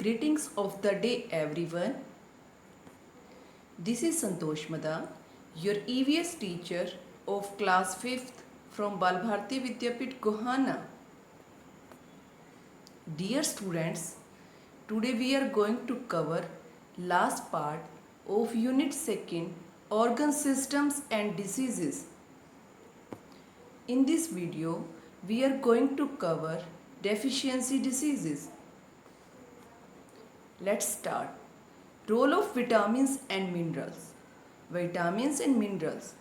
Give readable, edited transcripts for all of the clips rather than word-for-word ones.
Greetings of the day, everyone. This is Santosh Mada, your EVS teacher of class 5th from Balbharti Vidyapit Gohana. Dear students, today we are going to cover last part of Unit 2nd, Organ Systems and Diseases. In this video, we are going to cover deficiency diseases. Let's start. Role of vitamins and minerals. Vitamins and minerals.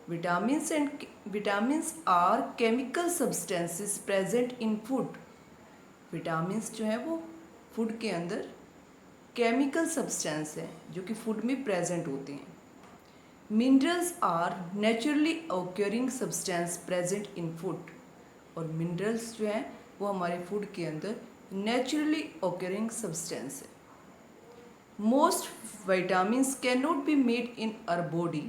Vitamins are chemical substances present in food. Vitamins जो है वो food के अंदर chemical substance है जो कि food में present होते हैं. Minerals are naturally occurring substance present in food. और मिनरल्स जो है वो हमारे फूड के अंदर नेचुरली ऑक्योरिंग सब्सटेंस है. Most vitamins can not be made in our body.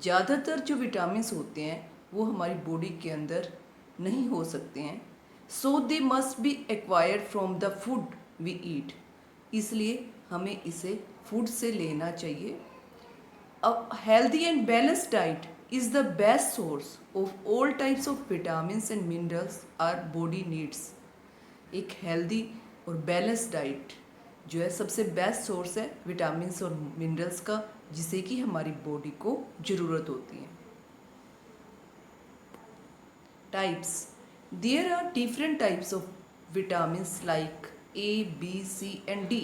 ज़्यादातर जो विटामिन्स होते हैं वो हमारी बॉडी के अंदर नहीं हो सकते हैं. So they must be acquired from the food we eat. इसलिए हमें इसे फूड से लेना चाहिए. A healthy and balanced diet is the best source of all types of vitamins and minerals our body needs. एक हेल्दी और balanced diet जो है सबसे बेस्ट सोर्स है विटामिन्स और मिनरल्स का, जिसे कि हमारी बॉडी को ज़रूरत होती है. Types. There are different types of vitamins like A, B, C and D.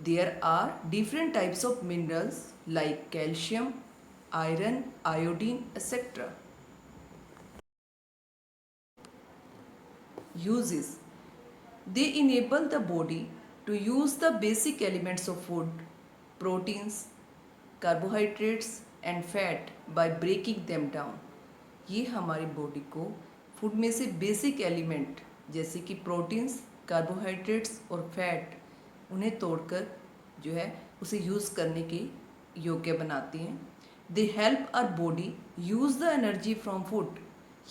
There are different types of minerals like calcium, iron, iodine, etc. Uses. They enable the body to use the basic elements of food, proteins, carbohydrates and fat by breaking them down. ये हमारी body को food में से basic element जैसे कि proteins, carbohydrates और fat उन्हें तोड़कर जो है उसे यूज़ करने के योग्य बनाती हैं. They help our body use the energy from food.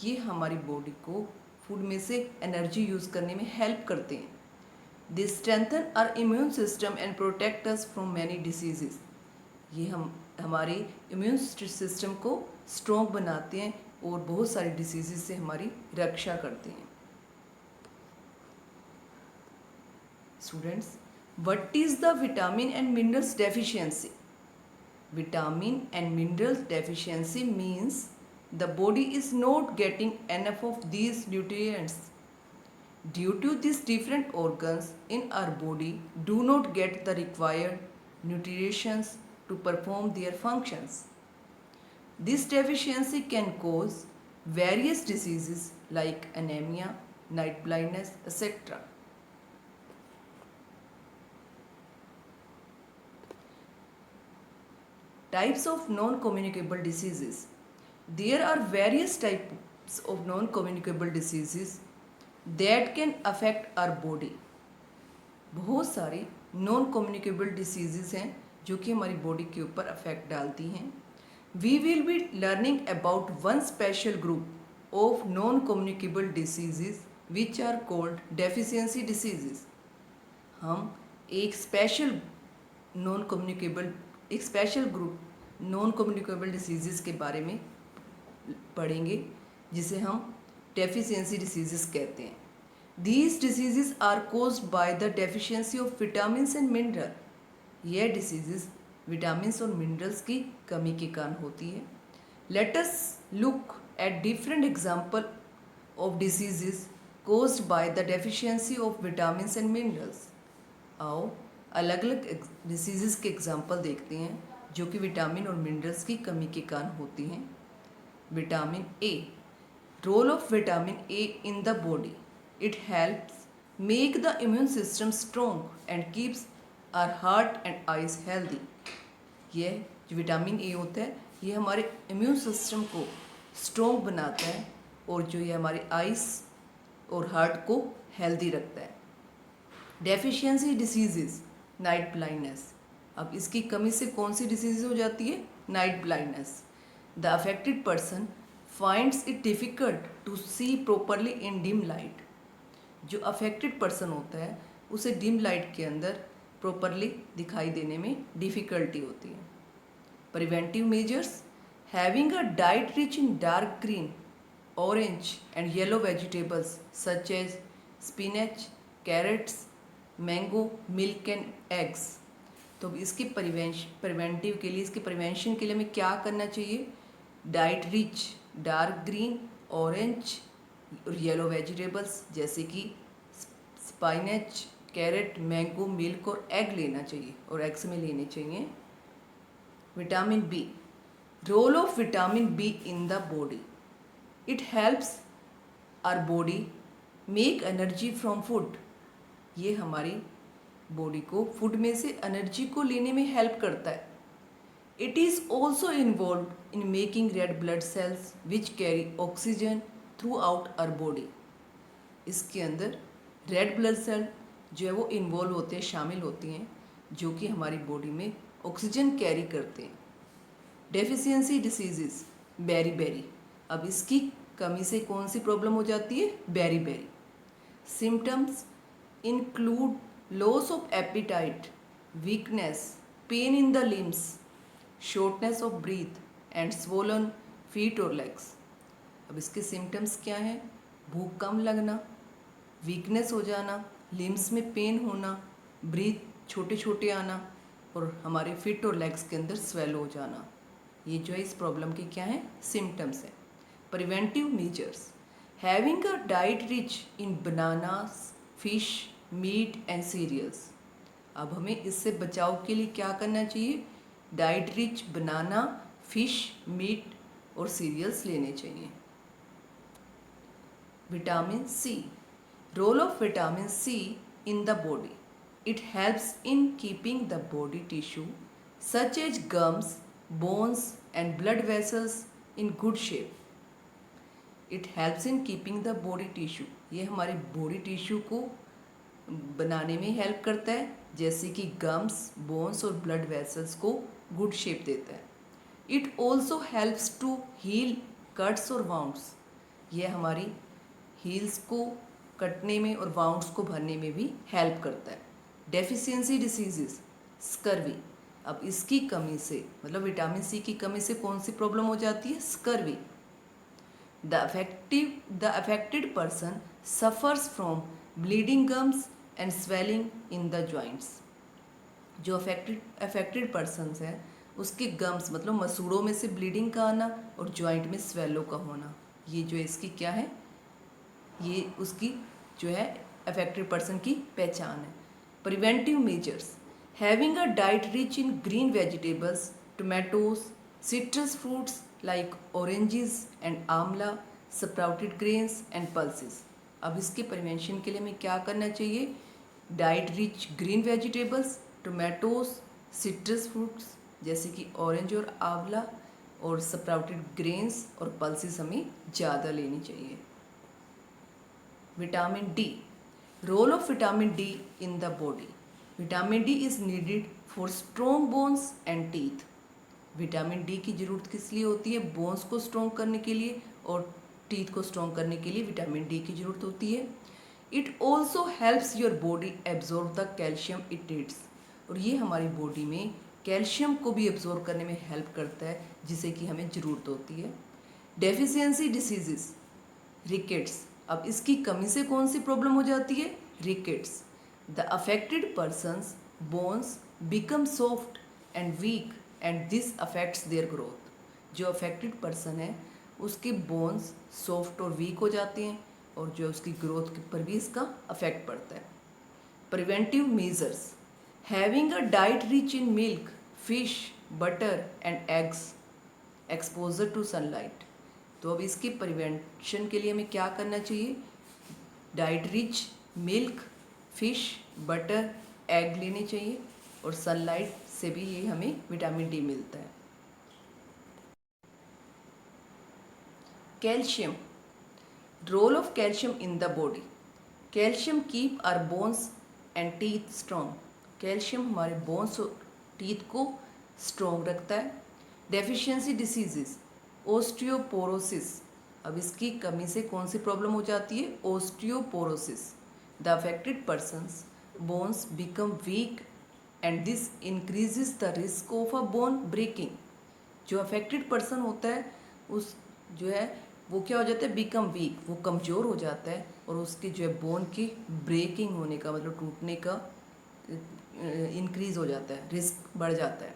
ये हमारी बॉडी को फूड में से एनर्जी यूज़ करने में हेल्प करते हैं. They strengthen our immune system and protect us from many diseases. ये हमारे इम्यून सिस्टम को स्ट्रॉन्ग बनाते हैं और बहुत सारी डिसीजेस से हमारी रक्षा करते हैं. Students, what is the vitamin and minerals deficiency? Vitamin and minerals deficiency means the body is not getting enough of these nutrients. Due to these different organs in our body do not get the required nutrients to perform their functions. This deficiency can cause various diseases like anemia, night blindness, etc. Types of non-communicable diseases. There are various types of non-communicable diseases that can affect our body. बहुत सारी non-communicable diseases हैं जो कि हमारी body के ऊपर affect डालती हैं. We will be learning about one special group of non-communicable diseases which are called deficiency diseases. हम एक special group non communicable disease के बारे में पढ़ेंगे जिसे हम डेफिशिएंसी डिसीज़ कहते हैं. These disease are caused by the deficiency of vitamins and mineral. यह डिसीज़ विटामिन्स और मिनरल्स की कमी के कारण होती है. Let us look at different example of disease caused by the deficiency of vitamins and minerals. आओ अलग अलग डिसीज़ के एग्जाम्पल देखते हैं जो कि विटामिन और मिनरल्स की कमी के कारण होती हैं. Vitamin A. Role of vitamin A in the body. It helps make the immune system strong and keeps our heart and eyes healthy. यह जो विटामिन ए होता है ये हमारे इम्यून सिस्टम को स्ट्रॉन्ग बनाता है और जो ये हमारे आइज और हार्ट को हेल्दी रखता है. Deficiency diseases. Night blindness. अब इसकी कमी से कौन सी डिसीज हो जाती है? Night blindness. The affected person finds it difficult to see properly in dim light. जो अफेक्टेड पर्सन होता है उसे डिम लाइट के अंदर प्रॉपरली दिखाई देने में डिफ़िकल्टी होती है। Preventive measures, having a diet rich in dark green, orange and yellow vegetables such as spinach, carrots, mango, milk and eggs. तो इसके प्रिवेंटिव के लिए, इसके प्रिवेंशन के लिए हमें क्या करना चाहिए? Diet rich dark green, orange और येलो वेजिटेबल्स जैसे कि स्पाइनच, कैरेट, मैंगो, मिल्क और एग लेना चाहिए, और एग्स में लेने चाहिए। Vitamin B, role of vitamin B in the body, it helps our body make energy from food. ये हमारी बॉडी को फूड में से एनर्जी को लेने में हेल्प करता है। It is also involve in making red blood cells which carry oxygen throughout our body. इसके अंदर रेड ब्लड सेल जो है वो इन्वॉल्व होते हैं, शामिल होती हैं, जो कि हमारी बॉडी में ऑक्सीजन कैरी करते हैं। डेफिशिएंसी डिसीजेस, बेरी बेरी, अब इसकी कमी से कौन सी प्रॉब्लम हो जाती है? Beriberi. Symptoms include loss of appetite, weakness, pain in the limbs, shortness of breath and swollen feet और लेग्स। अब इसके सिम्टम्स क्या हैं? भूख कम लगना, वीकनेस हो जाना, लिम्स में पेन होना, ब्रीथ छोटे छोटे आना और हमारे फिट और लेग्स के अंदर स्वेल हो जाना। ये जो है इस प्रॉब्लम के क्या हैं? सिम्टम्स हैं। Preventive measures, having a diet rich in bananas, fish, meat and cereals. अब हमें इससे बचाव के लिए क्या करना चाहिए? Diet rich banana, fish, meat और सीरियल्स लेने चाहिए। Vitamin C, role of vitamin C in the body, it helps in keeping the body tissue such as gums, bones and blood vessels in good shape. It helps in keeping the body tissue, ये हमारे body tissue को बनाने में help करता है, जैसे कि gums, bones और ब्लड वेसल्स को गुड शेप देता है। It also helps to heal cuts और वाउंड्स, ये हमारी हील्स को कटने में और वाउंड्स को भरने में भी हेल्प करता है। डेफिशिएंसी डिसीजेस, स्कर्वी, अब इसकी कमी से, मतलब विटामिन सी की कमी से कौन सी प्रॉब्लम हो जाती है? Scurvy. The affected person suffers from bleeding gums and swelling in the joints. जो अफेक्टेड पर्सनस हैं उसके गम्स मतलब मसूड़ों में से ब्लीडिंग का आना और जॉइंट में स्वेलो का होना, ये जो इसकी क्या है? ये उसकी जो है अफेक्टेड पर्सन की पहचान है। Preventive measures, having a diet rich in green vegetables, tomatoes, citrus fruits like oranges and आंवला, स्प्राउटेड ग्रेन्स एंड पल्सेस। अब इसके प्रिवेंशन के लिए हमें क्या करना चाहिए? Diet rich green vegetables, tomatoes, citrus fruits जैसे कि ऑरेंज और आंवला और स्प्राउटेड ग्रेन्स और पल्सेस हमें ज़्यादा लेनी चाहिए। Vitamin D, role of vitamin D in the body, vitamin D is needed for strong bones and teeth. Vitamin D की ज़रूरत किस लिए होती है? बोन्स को स्ट्रॉन्ग करने के लिए और टीथ को स्ट्रॉन्ग करने के लिए विटामिन डी की ज़रूरत होती है। It also helps your body absorb the calcium it needs, और ये हमारी बॉडी में कैल्शियम को भी एब्जॉर्ब करने में हेल्प करता है, जिसे कि हमें ज़रूरत होती है। डेफिशिएंसी डिसीजेस, रिकेट्स, अब इसकी कमी से कौन सी प्रॉब्लम हो जाती है? Rickets. The affected person's bones become soft and weak and this affects their growth. जो अफेक्टेड पर्सन है उसके बोन्स सॉफ्ट और वीक हो जाते हैं और जो उसकी ग्रोथ पर भी इसका अफेक्ट पड़ता है। Preventive measures, having a diet rich in milk, fish, butter and eggs, exposure to sunlight. तो अब इसके प्रिवेंशन के लिए हमें क्या करना चाहिए? Diet rich milk, fish, butter, egg लेने चाहिए और सनलाइट से भी ये हमें विटामिन डी मिलता है। Calcium, role of calcium in the body, calcium keep our bones and teeth strong. Calcium हमारे बोन्स और टीथ को स्ट्रॉन्ग रखता है। डेफिशिएंसी डिसीजेस, ओस्टियोपोरोसिस, अब इसकी कमी से कौन सी प्रॉब्लम हो जाती है? Osteoporosis. The affected persons bones become weak and this increases the risk of a bone breaking. जो अफेक्टेड पर्सन होता है उस जो है वो क्या हो जाता है, बिकम वीक, वो कमज़ोर हो जाता है और उसकी जो है बोन की ब्रेकिंग होने का मतलब टूटने का इंक्रीज हो जाता है, रिस्क बढ़ जाता है.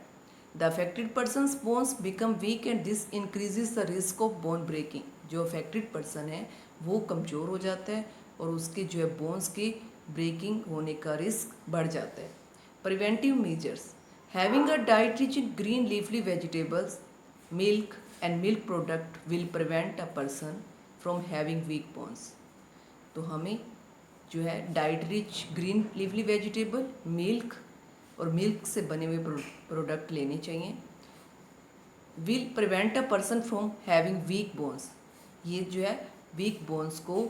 The affected person's bones become weak and this increases the risk of bone breaking. जो अफेक्टेड पर्सन है वो कमज़ोर हो जाता है और उसके जो है बोन्स की ब्रेकिंग होने का रिस्क बढ़ जाता है. Preventive measures. Having a diet rich in green leafly vegetables, milk and milk product will prevent a person from having weak bones. तो हमें जो है diet rich green leafly vegetable, milk और मिल्क से बने हुए प्रोडक्ट लेने चाहिए. Will prevent a person from having weak bones. ये जो है वीक बोन्स को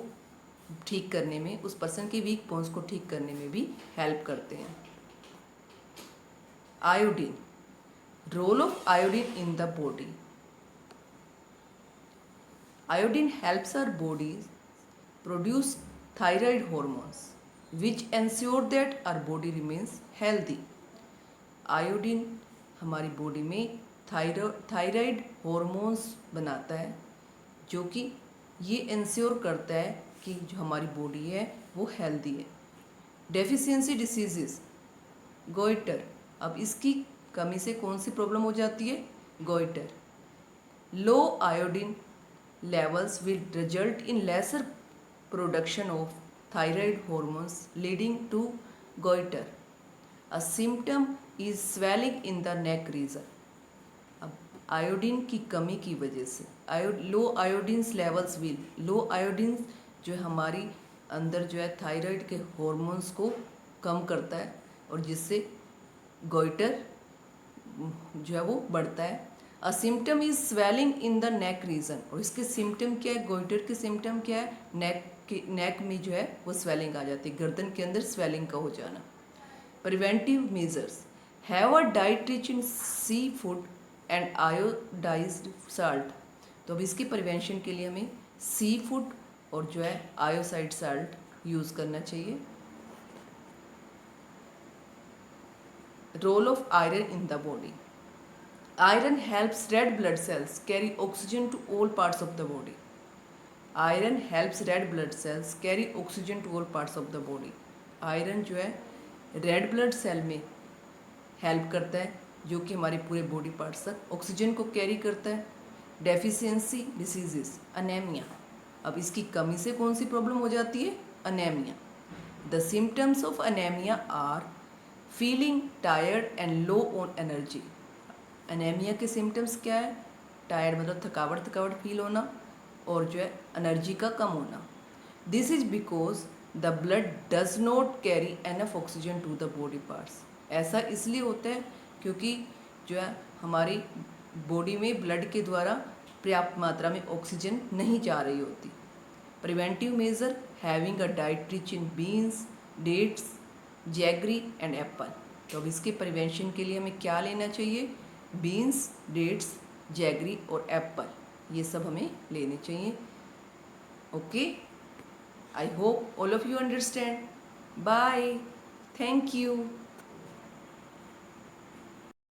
ठीक करने में, उस पर्सन के वीक बोन्स को ठीक करने में भी हेल्प करते हैं. Iodine. Role of iodine in the body. Iodine helps our bodies produce thyroid hormones which ensure that our body remains healthy. Iodine हमारी बॉडी में थायराइड हॉर्मोन्स बनाता है जो कि ये इंश्योर करता है कि जो हमारी बॉडी है वो हेल्दी है. Deficiency diseases. गोइटर. अब इसकी कमी से कौन सी प्रॉब्लम हो जाती है, goitre. Low iodine levels will result in lesser production of thyroid hormones leading to goiter. A symptom is swelling in the neck region. अब आयोडीन की कमी की वजह से low iodine levels will, low iodine जो हमारी अंदर जो है थायराइड के हॉर्मोन्स को कम करता है और जिससे गोइटर जो है वो बढ़ता है. A symptom is swelling in the neck region. और इसके सिम्टम क्या है, गोइटर के सिम्टम क्या है, नेक में जो है वो स्वेलिंग आ जाती है, गर्दन के अंदर स्वेलिंग का हो जाना. Preventive measures. Have a diet rich in seafood and iodised salt. तो अब इसके प्रिवेंशन के लिए हमें सी फूड और जो है आयोसाइड साल्ट यूज़ करना चाहिए. Role of iron in the body. Iron helps red blood cells carry oxygen to all parts of the body. Iron helps red blood cells carry oxygen to all parts of the body. Iron जो है red blood cell में help करता है जो कि हमारे पूरे body parts तक ऑक्सीजन को कैरी करता है. Deficiency diseases. अनेमिया. अब इसकी कमी से कौन सी प्रॉब्लम हो जाती है, anaemia. The symptoms of anaemia are feeling tired and low on energy. Anaemia के सिम्टम्स क्या है, टायर्ड मतलब थकावट फील होना और जो है एनर्जी का कम होना. This is because the blood does not carry enough oxygen to the body parts. ऐसा इसलिए होता है क्योंकि जो है हमारी बॉडी में ब्लड के द्वारा पर्याप्त मात्रा में ऑक्सीजन नहीं जा रही होती. Preventive measure. Having a diet rich in beans, dates, jaggery and apple. तो अब इसके प्रिवेंशन के लिए हमें क्या लेना चाहिए, बीन्स, डेट्स, जैगरी और एप्पल, ये सब हमें लेने चाहिए. Okay, I hope all of you understand. Bye, thank you.